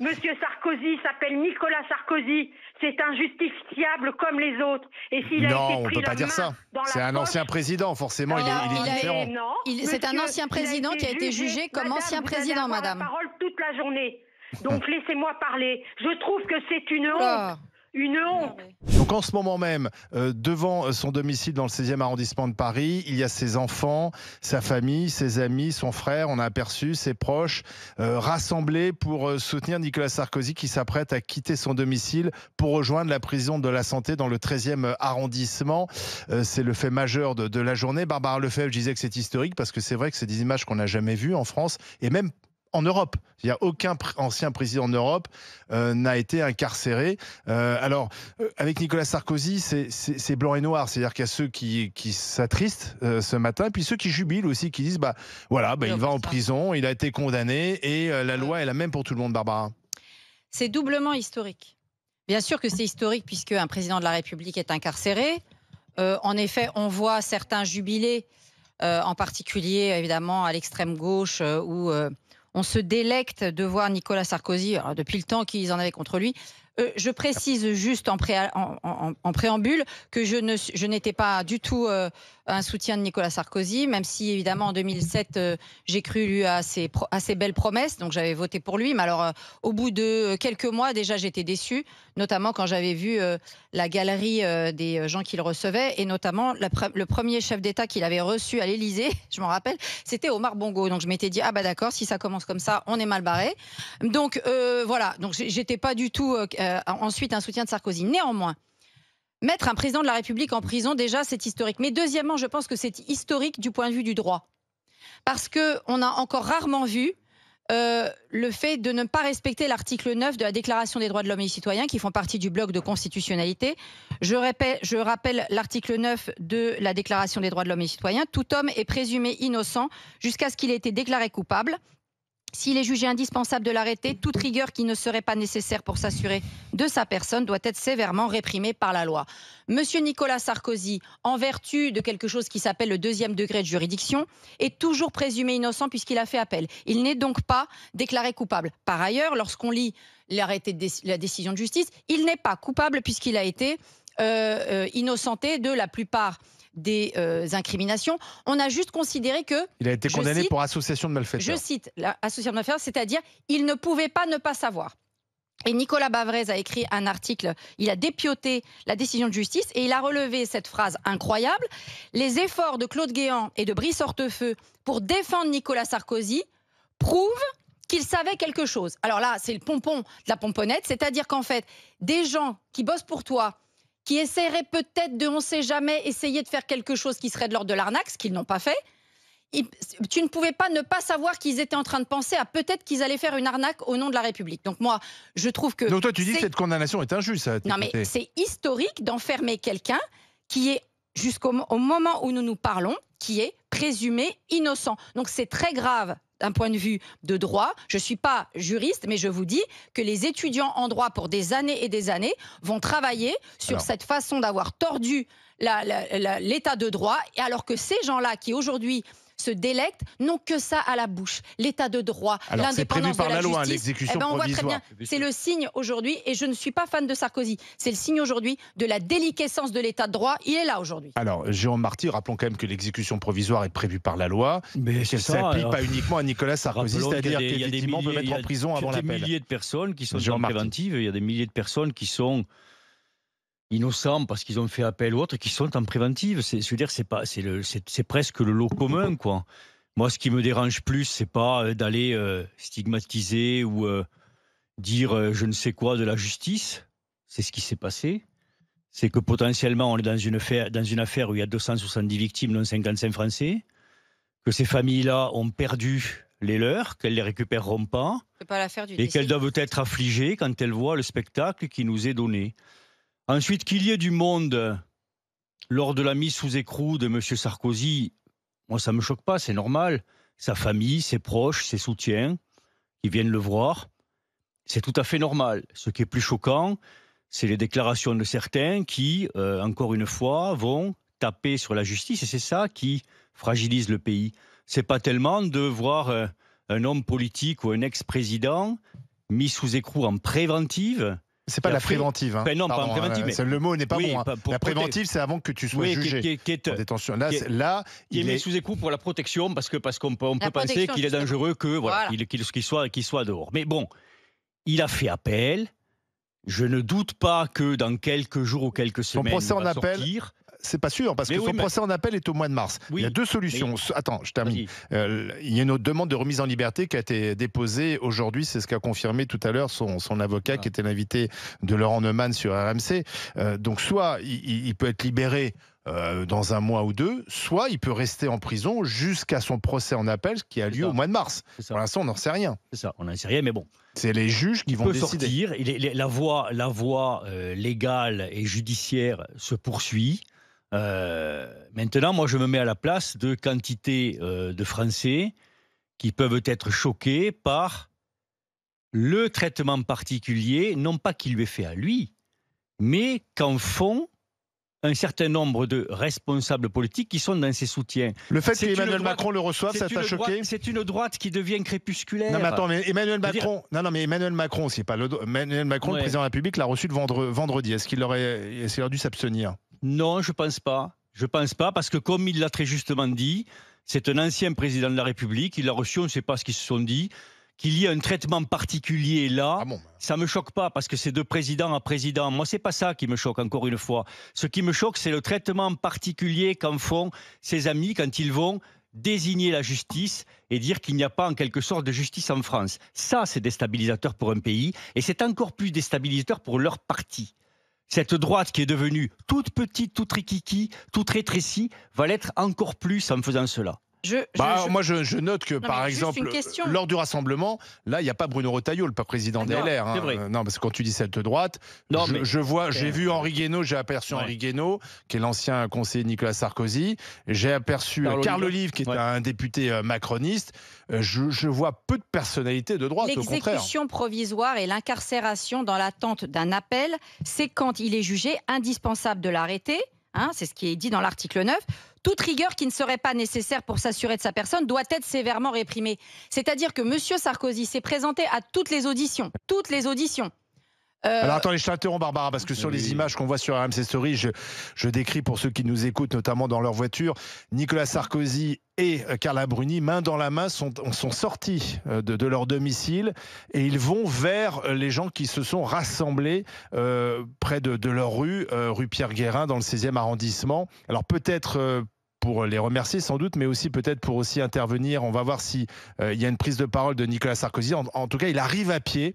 Monsieur Sarkozy s'appelle Nicolas Sarkozy. C'est injustifiable comme les autres. Et s'il a Non, été on ne pris peut pas la dire main ça. dans C'est la un poche, ancien président, forcément, il est différent. non, C'est un monsieur, ancien il a président qui a été jugé comme Madame, ancien vous allez président, avoir madame. la parole toute la journée. Donc laissez-moi parler. Je trouve que c'est une Oula. honte. Une honte. Donc en ce moment même, devant son domicile dans le 16e arrondissement de Paris, il y a ses enfants, sa famille, ses amis, son frère, on a aperçu ses proches rassemblés pour soutenir Nicolas Sarkozy qui s'apprête à quitter son domicile pour rejoindre la prison de la Santé dans le 13e arrondissement. C'est le fait majeur de la journée. Barbara Lefebvre disait que c'est historique parce que c'est vrai que c'est des images qu'on n'a jamais vues en France et même en Europe. Il n'y a aucun ancien président en Europe n'a été incarcéré. Avec Nicolas Sarkozy, c'est blanc et noir. C'est-à-dire qu'il y a ceux qui s'attristent ce matin, et puis ceux qui jubilent aussi, qui disent il va en prison, il a été condamné, et la loi est la même pour tout le monde, Barbara. C'est doublement historique. Bien sûr que c'est historique puisque un président de la République est incarcéré. En effet, on voit certains jubiler, en particulier évidemment à l'extrême gauche, où on se délecte de voir Nicolas Sarkozy, depuis le temps qu'ils en avaient contre lui. Je précise juste en préambule que je n'étais pas du tout un soutien de Nicolas Sarkozy, même si évidemment en 2007 j'ai cru lui à ses belles promesses, donc j'avais voté pour lui. Mais alors au bout de quelques mois déjà j'étais déçue, notamment quand j'avais vu la galerie des gens qu'il recevait, et notamment le premier chef d'État qu'il avait reçu à l'Élysée, je m'en rappelle, c'était Omar Bongo. Donc je m'étais dit d'accord, si ça commence comme ça, on est mal barré. Donc voilà, donc j'étais pas du tout ensuite un soutien de Sarkozy. Néanmoins, mettre un président de la République en prison, déjà, c'est historique. Mais deuxièmement, je pense que c'est historique du point de vue du droit. Parce qu'on a encore rarement vu le fait de ne pas respecter l'article 9 de la Déclaration des droits de l'homme et des citoyens, qui font partie du bloc de constitutionnalité. Je rappelle l'article 9 de la Déclaration des droits de l'homme et des citoyens. Tout homme est présumé innocent jusqu'à ce qu'il ait été déclaré coupable. S'il est jugé indispensable de l'arrêter, toute rigueur qui ne serait pas nécessaire pour s'assurer de sa personne doit être sévèrement réprimée par la loi. Monsieur Nicolas Sarkozy, en vertu de quelque chose qui s'appelle le deuxième degré de juridiction, est toujours présumé innocent puisqu'il a fait appel. Il n'est donc pas déclaré coupable. Par ailleurs, lorsqu'on lit l'arrêté de la décision de justice, il n'est pas coupable puisqu'il a été innocenté de la plupart des incriminations. On a juste considéré que... Il a été condamné pour association de malfaiteurs. Je cite l'association de malfaiteurs, c'est-à-dire il ne pouvait pas ne pas savoir. Et Nicolas Bavrez a écrit un article, il a dépioté la décision de justice et il a relevé cette phrase incroyable. Les efforts de Claude Guéant et de Brice Hortefeux pour défendre Nicolas Sarkozy prouvent qu'il savait quelque chose. Alors là, c'est le pompon de la pomponnette, c'est-à-dire qu'en fait, des gens qui bossent pour toi, qui essaieraient peut-être de, on ne sait jamais, essayer de faire quelque chose qui serait de l'ordre de l'arnaque, ce qu'ils n'ont pas fait. Tu ne pouvais pas ne pas savoir qu'ils étaient en train de penser à peut-être qu'ils allaient faire une arnaque au nom de la République. Donc moi, je trouve que... Donc toi, tu dis que cette condamnation est injuste. Non, mais c'est historique d'enfermer quelqu'un qui est, jusqu'au moment où nous nous parlons, qui est présumé innocent. Donc c'est très grave d'un point de vue de droit. Je ne suis pas juriste, mais je vous dis que les étudiants en droit pour des années et des années vont travailler sur cette façon d'avoir tordu l'état de droit, alors que ces gens-là qui aujourd'hui se délectent n'ont que ça à la bouche. L'état de droit, l'indépendance de la justice. L'exécution on voit très provisoire. bien, c'est le signe aujourd'hui, et je ne suis pas fan de Sarkozy, c'est le signe aujourd'hui de la déliquescence de l'état de droit. Il est là aujourd'hui. Alors, Jérôme Marty, rappelons quand même que l'exécution provisoire est prévue par la loi, mais ça ne s'applique pas uniquement à Nicolas Sarkozy, c'est-à-dire qu'effectivement, on peut mettre en prison avant l'appel. Il y a des milliers de personnes qui sont en préventive, il y a des milliers de personnes qui sont innocents parce qu'ils ont fait appel ou autre, qui sont en préventive. C'est presque le lot commun, quoi. Moi, ce qui me dérange plus, c'est pas d'aller stigmatiser ou dire je ne sais quoi de la justice. C'est ce qui s'est passé. C'est que potentiellement, on est dans une affaire où il y a 270 victimes, dont 55 Français, que ces familles-là ont perdu les leurs, qu'elles ne les récupéreront pas, et qu'elles doivent être affligées quand elles voient le spectacle qui nous est donné. Ensuite, qu'il y ait du monde lors de la mise sous écrou de M. Sarkozy, moi ça ne me choque pas, c'est normal. Sa famille, ses proches, ses soutiens, qui viennent le voir, c'est tout à fait normal. Ce qui est plus choquant, c'est les déclarations de certains qui, encore une fois, vont taper sur la justice, et c'est ça qui fragilise le pays. C'est pas tellement de voir un homme politique ou un ex-président mis sous écrou en préventive. C'est pas la préventive. Hein. Ben non, pas en préventive. Mais... Le mot n'est pas bon. Hein. La préventive, c'est avant que tu sois jugé. En détention. Là, il est mis sous écrou pour la protection, parce qu'on peut penser qu'il est dangereux, qu'il soit dehors. Mais bon, il a fait appel. Je ne doute pas que dans quelques jours ou quelques semaines, son procès en appel. Sortir. C'est pas sûr, parce que son procès en appel est au mois de mars. Il y a deux solutions. Attends, je termine. Il y a une autre demande de remise en liberté qui a été déposée aujourd'hui. C'est ce qu'a confirmé tout à l'heure son avocat, qui était l'invité de Laurent Neumann sur RMC. Donc, soit il peut être libéré dans un mois ou deux, soit il peut rester en prison jusqu'à son procès en appel, qui a lieu au mois de mars. Pour l'instant, on n'en sait rien. C'est ça, on n'en sait rien, mais bon. C'est les juges qui vont décider. Sortir. La voie légale et judiciaire se poursuit. Maintenant, moi, je me mets à la place de quantité de Français qui peuvent être choqués par le traitement particulier, non pas qu'il lui est fait à lui, mais qu'en font un certain nombre de responsables politiques qui sont dans ses soutiens. Le fait qu'Emmanuel Macron le reçoive, ça t'a choqué ? C'est une droite qui devient crépusculaire. Non, mais attends, mais Emmanuel Macron, Emmanuel Macron, le président de la République, l'a reçu vendredi. Est-ce qu'il aurait dû s'abstenir ? Non, je pense pas. Je pense pas, parce que comme il l'a très justement dit, c'est un ancien président de la République. Il l'a reçu, on ne sait pas ce qu'ils se sont dit. Qu'il y ait un traitement particulier là, ça me choque pas, parce que c'est de président à président. Moi, c'est pas ça qui me choque, encore une fois. Ce qui me choque, c'est le traitement particulier qu'en font ses amis quand ils vont désigner la justice et dire qu'il n'y a pas en quelque sorte de justice en France. Ça, c'est déstabilisateur pour un pays, et c'est encore plus déstabilisateur pour leur parti. Cette droite qui est devenue toute petite, toute rikiki, toute rétrécie, va l'être encore plus en faisant cela. Moi, je note que, par exemple, lors du rassemblement, là, il n'y a pas Bruno Retailleau, le président des LR. C'est vrai. Non, parce que quand tu dis cette droite, j'ai vu Henri Guénaud, j'ai aperçu Henri Guénaud, qui est l'ancien conseiller de Nicolas Sarkozy. J'ai aperçu Carl Olive, qui est un député macroniste. Je vois peu de personnalités de droite, au contraire. L'exécution provisoire et l'incarcération dans l'attente d'un appel, c'est quand il est jugé indispensable de l'arrêter. C'est ce qui est dit dans l'article 9. Toute rigueur qui ne serait pas nécessaire pour s'assurer de sa personne doit être sévèrement réprimée. C'est-à-dire que M. Sarkozy s'est présenté à toutes les auditions. Toutes les auditions. Alors attendez, je t'interromps, Barbara, parce que sur les images qu'on voit sur RMC Story, je décris pour ceux qui nous écoutent, notamment dans leur voiture, Nicolas Sarkozy et Carla Bruni, main dans la main, sont sortis de leur domicile, et ils vont vers les gens qui se sont rassemblés près de leur rue Pierre-Guérin, dans le 16e arrondissement. Alors peut-être pour les remercier sans doute, mais aussi peut-être pour intervenir. On va voir si il y a une prise de parole de Nicolas Sarkozy. En tout cas, il arrive à pied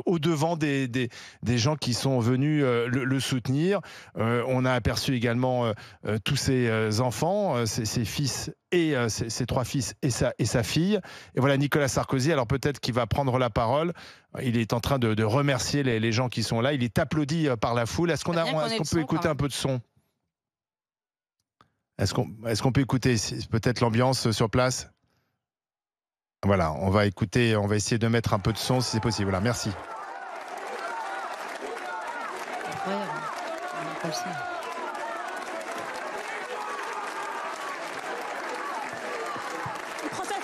au-devant des gens qui sont venus le soutenir. On a aperçu également tous ses enfants, ses fils et ses trois fils et sa fille. Et voilà Nicolas Sarkozy, alors peut-être qu'il va prendre la parole. Il est en train de remercier les gens qui sont là. Il est applaudi par la foule. Est-ce qu'on peut écouter un peu de son ? Est-ce qu'on peut écouter peut-être l'ambiance sur place ? Voilà, on va essayer de mettre un peu de son si c'est possible. Voilà, merci. Incroyable. Comme ça. Il prend sa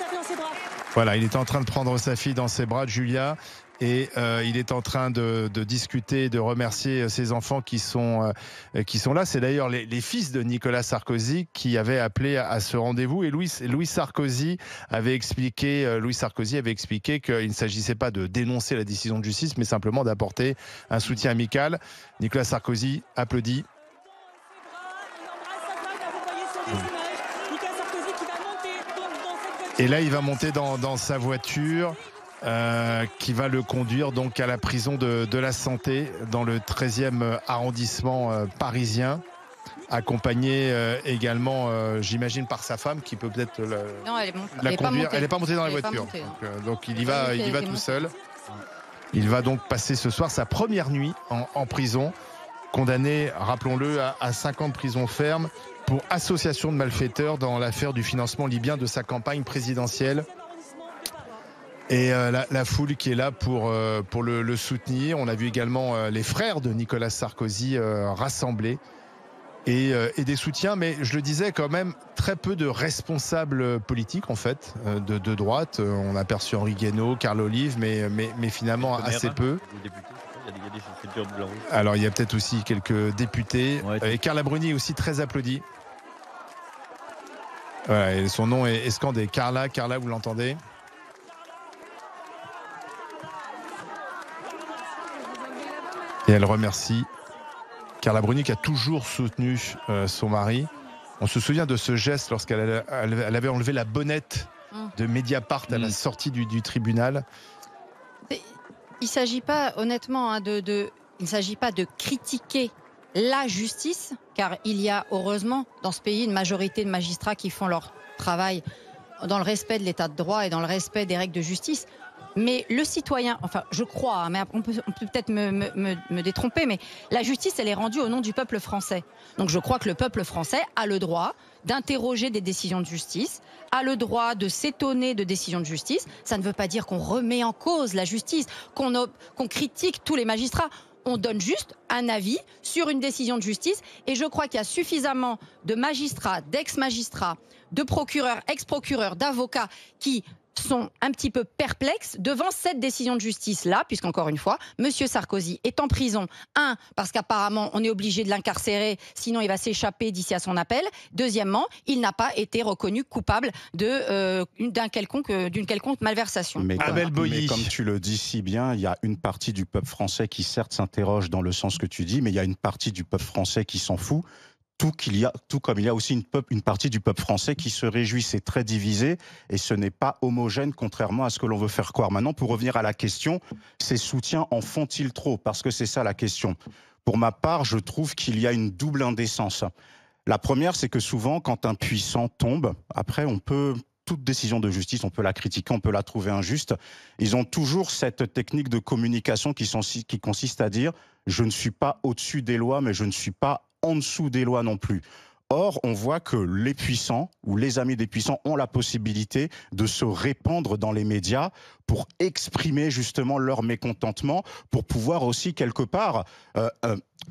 fille dans ses bras. Voilà, il est en train de prendre sa fille dans ses bras, Julia. Et il est en train de discuter, de remercier ses enfants qui sont là. C'est d'ailleurs les fils de Nicolas Sarkozy qui avaient appelé à ce rendez-vous. Et Louis Sarkozy avait expliqué qu'il ne s'agissait pas de dénoncer la décision de justice, mais simplement d'apporter un soutien amical. Nicolas Sarkozy applaudit. Et là, il va monter dans sa voiture. Qui va le conduire donc à la prison de la Santé dans le 13e arrondissement parisien, accompagné également, j'imagine, par sa femme qui peut peut-être la conduire. Elle n'est pas montée dans la voiture. Donc il y va tout seul. Il va donc passer ce soir sa première nuit en prison, condamné, rappelons-le, à 5 ans de prison ferme pour association de malfaiteurs dans l'affaire du financement libyen de sa campagne présidentielle. Et la foule qui est là pour le soutenir. On a vu également les frères de Nicolas Sarkozy rassemblés et des soutiens, mais je le disais quand même, très peu de responsables politiques en fait, de droite. On a aperçu Henri Guénaud, Carl Olive, mais finalement assez peu. Alors il y a peut-être aussi quelques députés. Et Carla Bruni aussi très applaudie. Voilà, et son nom est scandé. Carla, vous l'entendez? Et elle remercie Carla Bruni qui a toujours soutenu son mari. On se souvient de ce geste lorsqu'elle avait enlevé la bonnette de Mediapart à la sortie du tribunal. Il ne s'agit pas, honnêtement, il ne s'agit pas de critiquer la justice, car il y a heureusement dans ce pays une majorité de magistrats qui font leur travail dans le respect de l'état de droit et dans le respect des règles de justice. Mais le citoyen, enfin je crois, mais on peut peut-être me détromper, mais la justice elle est rendue au nom du peuple français. Donc je crois que le peuple français a le droit d'interroger des décisions de justice, a le droit de s'étonner de décisions de justice. Ça ne veut pas dire qu'on remet en cause la justice, qu'on critique tous les magistrats. On donne juste un avis sur une décision de justice et je crois qu'il y a suffisamment de magistrats, d'ex-magistrats, de procureurs, ex-procureurs, d'avocats qui sont un petit peu perplexes devant cette décision de justice-là, puisqu'encore une fois, M. Sarkozy est en prison. Parce qu'apparemment, on est obligé de l'incarcérer, sinon il va s'échapper d'ici à son appel. Deuxièmement, il n'a pas été reconnu coupable d'une quelconque malversation. Mais comme tu le dis si bien, il y a une partie du peuple français qui certes s'interroge dans le sens que tu dis, mais il y a une partie du peuple français qui s'en fout. Tout comme il y a aussi une partie du peuple français qui se réjouit. C'est très divisé et ce n'est pas homogène, contrairement à ce que l'on veut faire croire. Maintenant, pour revenir à la question, ces soutiens en font-ils trop? Parce que c'est ça la question. Pour ma part, je trouve qu'il y a une double indécence. La première, c'est que souvent, quand un puissant tombe, après, toute décision de justice, on peut la critiquer, on peut la trouver injuste. Ils ont toujours cette technique de communication qui consiste à dire « je ne suis pas au-dessus des lois, mais je ne suis pas en dessous des lois non plus ». Or, on voit que les puissants ou les amis des puissants ont la possibilité de se répandre dans les médias pour exprimer justement leur mécontentement, pour pouvoir aussi quelque part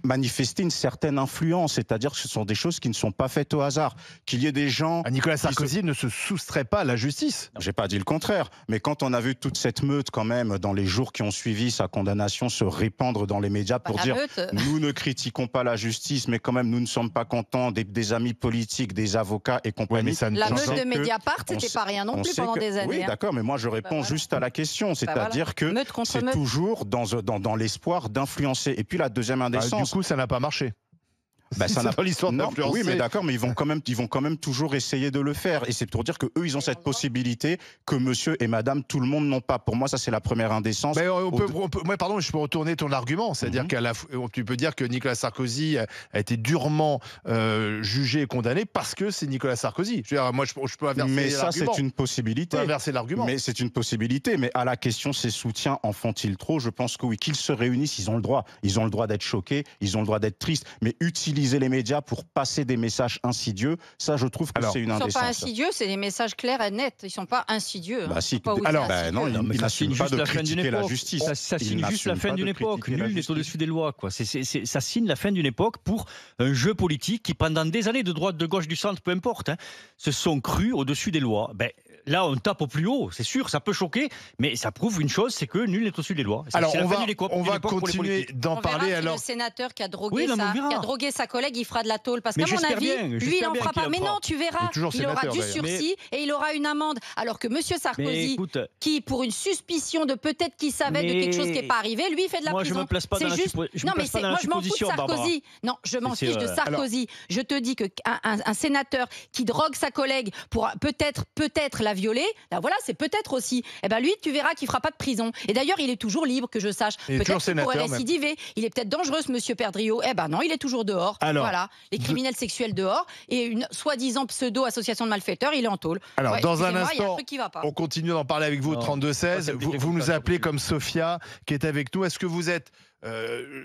manifester une certaine influence, c'est-à-dire que ce sont des choses qui ne sont pas faites au hasard. Qu'il y ait des gens... Nicolas Sarkozy ne se soustrait pas à la justice. J'ai pas dit le contraire, mais quand on a vu toute cette meute quand même dans les jours qui ont suivi sa condamnation se répandre dans les médias pour dire nous ne critiquons pas la justice, mais quand même nous ne sommes pas contents des amis politiques, des avocats et compagnie. La meute de Mediapart, c'était pas rien non plus pendant des années. Oui, d'accord, mais moi je réponds juste à la question, c'est-à-dire que c'est toujours dans l'espoir d'influencer. Et puis la deuxième indécence... Du coup, ça n'a pas marché. Ça n'a pas l'histoire d'influencer. Oui, mais d'accord, mais ils vont quand même toujours essayer de le faire. Et c'est pour dire que eux, ils ont cette possibilité que monsieur et madame, tout le monde n'ont pas. Pour moi, ça, c'est la première indécence. Mais pardon, je peux retourner ton argument. C'est-à-dire tu peux dire que Nicolas Sarkozy a été durement jugé et condamné parce que c'est Nicolas Sarkozy. Je veux dire, moi, je peux inverser l'argument. Mais ça, c'est une possibilité. Inverser l'argument. Mais c'est une possibilité. Mais à la question, ces soutiens en font-ils trop? Je pense que oui, qu'ils se réunissent, ils ont le droit. Ils ont le droit d'être choqués, ils ont le droit d'être tristes. Mais utiliser les médias pour passer des messages insidieux, ça je trouve que c'est une indécence. Ils ne sont pas insidieux, c'est des messages clairs et nets. Ils ne sont pas insidieux. Non, il n'assume pas de critiquer la justice. Ça signe juste la fin d'une époque. Nul n'est au-dessus des lois. Ça signe la fin d'une époque pour un jeu politique qui, pendant des années, de droite, de gauche, du centre, peu importe, se sont crus au-dessus des lois. Là, on tape au plus haut, c'est sûr, ça peut choquer, mais ça prouve une chose, c'est que nul n'est au-dessus des lois. Alors, on va continuer d'en parler. Le sénateur qui a drogué sa collègue, il fera de la tôle. Parce qu'à mon avis, lui, il n'en fera pas. Mais non, tu verras, il aura du sursis et il aura une amende. Alors que M. Sarkozy, qui, pour une suspicion de peut-être qu'il savait de quelque chose qui n'est pas arrivé, lui, il fait de la prison. Moi, je me place pas dans la supposition. Non, mais moi, je m'en fous de Sarkozy. Non, je m'en fiche de Sarkozy. Je te dis qu'un sénateur qui drogue sa collègue pour peut-être la violer, là voilà, c'est peut-être aussi. Eh ben lui, tu verras qu'il fera pas de prison. Et d'ailleurs, il est toujours libre, que je sache. Peut-être qu'il pourrait récidiver. Il est peut-être dangereux, ce monsieur Perdriau. Eh ben non, il est toujours dehors. Alors, voilà, les criminels sexuels dehors et une soi-disant pseudo-association de malfaiteurs, il est en tôle. Alors, dans un instant, qui va pas. on continue d'en parler avec vous au 32-16. Vous nous appelez comme Sophia qui est avec nous. Est-ce que vous êtes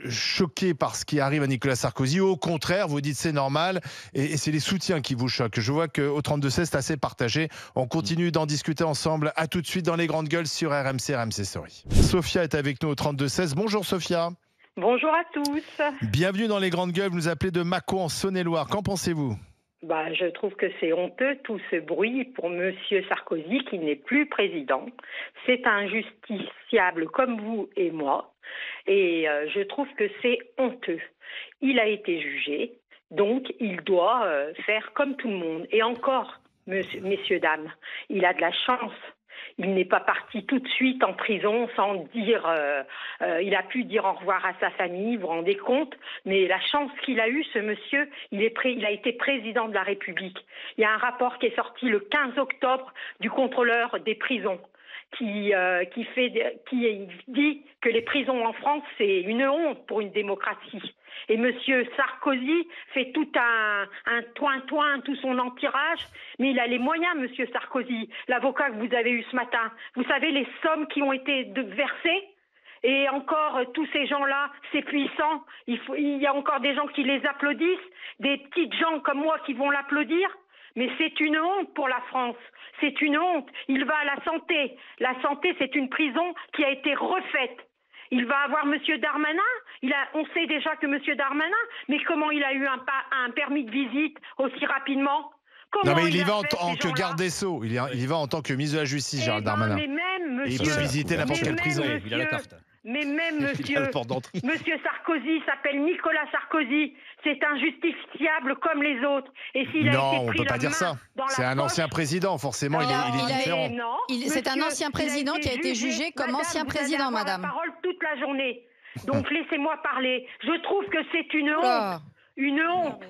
choqué par ce qui arrive à Nicolas Sarkozy, ou au contraire, vous dites c'est normal et c'est les soutiens qui vous choquent? Je vois qu'au 32-16, c'est assez partagé. On continue d'en discuter ensemble. À tout de suite dans les grandes gueules sur RMC Story. Sophia est avec nous au 32-16. Bonjour Sophia. Bonjour à tous. Bienvenue dans les Grandes Gueules, vous nous appelez de Mâcon en Saône-et-Loire. Qu'en pensez-vous? Je trouve que c'est honteux tout ce bruit pour Monsieur Sarkozy qui n'est plus président. C'est un justiciable comme vous et moi. Et je trouve que c'est honteux. Il a été jugé, donc il doit faire comme tout le monde. Et encore, messieurs, dames, il a de la chance. Il n'est pas parti tout de suite en prison sans dire... il a pu dire au revoir à sa famille, vous vous rendez compte? Mais la chance qu'il a eue, ce monsieur, il a été président de la République. Il y a un rapport qui est sorti le 15 octobre du contrôleur des prisons qui dit que les prisons en France, c'est une honte pour une démocratie. Et Monsieur Sarkozy fait tout un toin-toin, tout son entourage, mais il a les moyens, Monsieur Sarkozy. L'avocat que vous avez eu ce matin, vous savez les sommes qui ont été versées? Et encore, tous ces gens-là, c'est puissant. Il y a encore des gens qui les applaudissent, des petites gens comme moi qui vont l'applaudir. Mais c'est une honte pour la France. C'est une honte. Il va à la santé. La santé, c'est une prison qui a été refaite. Il va avoir Monsieur Darmanin. On sait déjà que Monsieur Darmanin, mais comment il a eu un permis de visite aussi rapidement? Non, mais il y va en tant que garde des Sceaux. Il y va en tant que ministre de la Justice, Gérald Darmanin. Mais même, et il peut visiter n'importe quelle prison. Il a la carte. Mais même Monsieur Sarkozy s'appelle Nicolas Sarkozy. C'est injustifiable comme les autres. Et s'il a été on ne pris peut pas la dire main ça. dans la C'est un poche- ancien président, forcément, il est différent. C'est un ancien président qui a été jugé comme ancien président, madame. Vous avez la parole toute la journée. Donc laissez-moi parler. Je trouve que c'est une honte. Une honte.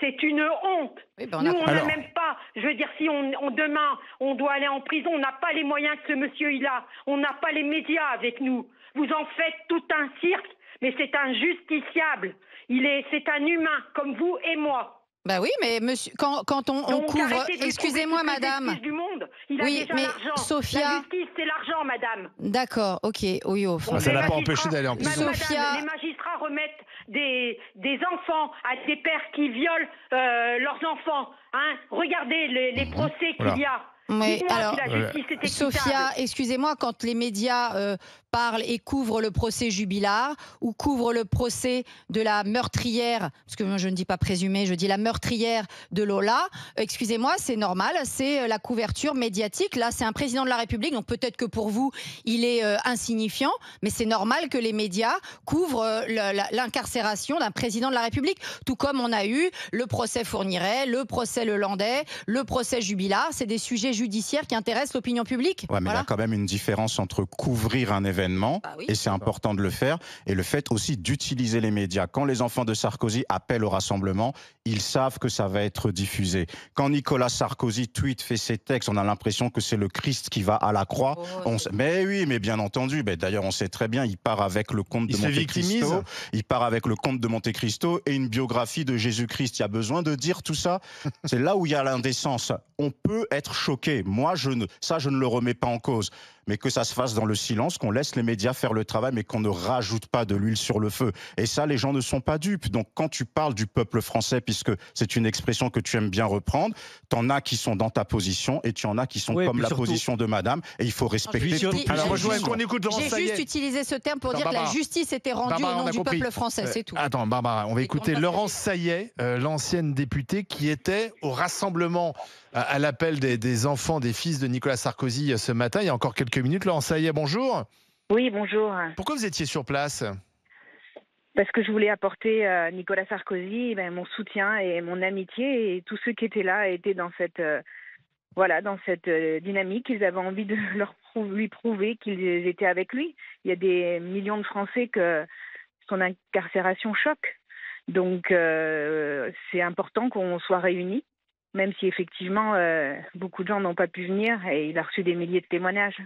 C'est une honte. Oui, Nous, on n'a même pas. Je veux dire, si demain, on doit aller en prison, on n'a pas les moyens que ce monsieur il a. On n'a pas les médias avec nous. Vous en faites tout un cirque, mais c'est un justiciable. C'est un humain, comme vous et moi. Bah oui, mais monsieur, quand on couvre... Excusez-moi, madame. Du monde. Il a Oui, déjà mais l'argent. Sophia... La justice, c'est l'argent, madame. D'accord, ok. Oui, au fond. Ça l'a pas empêché d'aller en prison. Sophia... Les magistrats remettent des enfants à des pères qui violent leurs enfants. Hein. Regardez les procès qu'il y a. Oui, alors, Sophia, excusez-moi, quand les médias parlent et couvrent le procès Jubilard ou couvrent le procès de la meurtrière, parce que moi je ne dis pas présumée, je dis la meurtrière de Lola, excusez-moi, c'est normal, c'est la couverture médiatique. Là, c'est un président de la République, donc peut-être que pour vous, il est insignifiant, mais c'est normal que les médias couvrent l'incarcération d'un président de la République, tout comme on a eu le procès Fourniret, le procès Lelandais, le procès Jubilard, c'est des sujets judiciaires qui intéressent l'opinion publique. Ouais, mais il y a quand même une différence entre couvrir un événement, et c'est important de le faire, et le fait aussi d'utiliser les médias. Quand les enfants de Sarkozy appellent au rassemblement, ils savent que ça va être diffusé. Quand Nicolas Sarkozy tweet, fait ses textes, on a l'impression que c'est le Christ qui va à la croix. Mais oui, mais bien entendu. D'ailleurs, on sait très bien, il part avec le comte de Monte Cristo. Il part avec le comte de Monte Cristo et une biographie de Jésus-Christ. Il y a besoin de dire tout ça. C'est là où il y a l'indécence. On peut être choqué. Moi, je ne le remets pas en cause. Mais que ça se fasse dans le silence, qu'on laisse les médias faire le travail, mais qu'on ne rajoute pas de l'huile sur le feu. Et ça, les gens ne sont pas dupes. Donc, quand tu parles du peuple français, puisque c'est une expression que tu aimes bien reprendre, t'en as qui sont dans ta position et tu en as qui sont comme la position de madame. Et il faut respecter toutes. Alors, moi, je voudrais qu'on écoute Laurence Saillet. J'ai juste utilisé ce terme pour dire que la justice était rendue au nom du peuple français, c'est tout. Attends, Barbara, on va écouter Laurence Saillet, l'ancienne députée qui était au rassemblement à l'appel des enfants, des fils de Nicolas Sarkozy ce matin, il y a encore quelques minutes. Laurence Saillet, bonjour. Oui, bonjour. Pourquoi vous étiez sur place ? Parce que je voulais apporter à Nicolas Sarkozy mon soutien et mon amitié, et tous ceux qui étaient là étaient dans cette dynamique. Ils avaient envie de lui prouver qu'ils étaient avec lui. Il y a des millions de Français que son incarcération choque. Donc c'est important qu'on soit réunis, même si effectivement beaucoup de gens n'ont pas pu venir, et il a reçu des milliers de témoignages.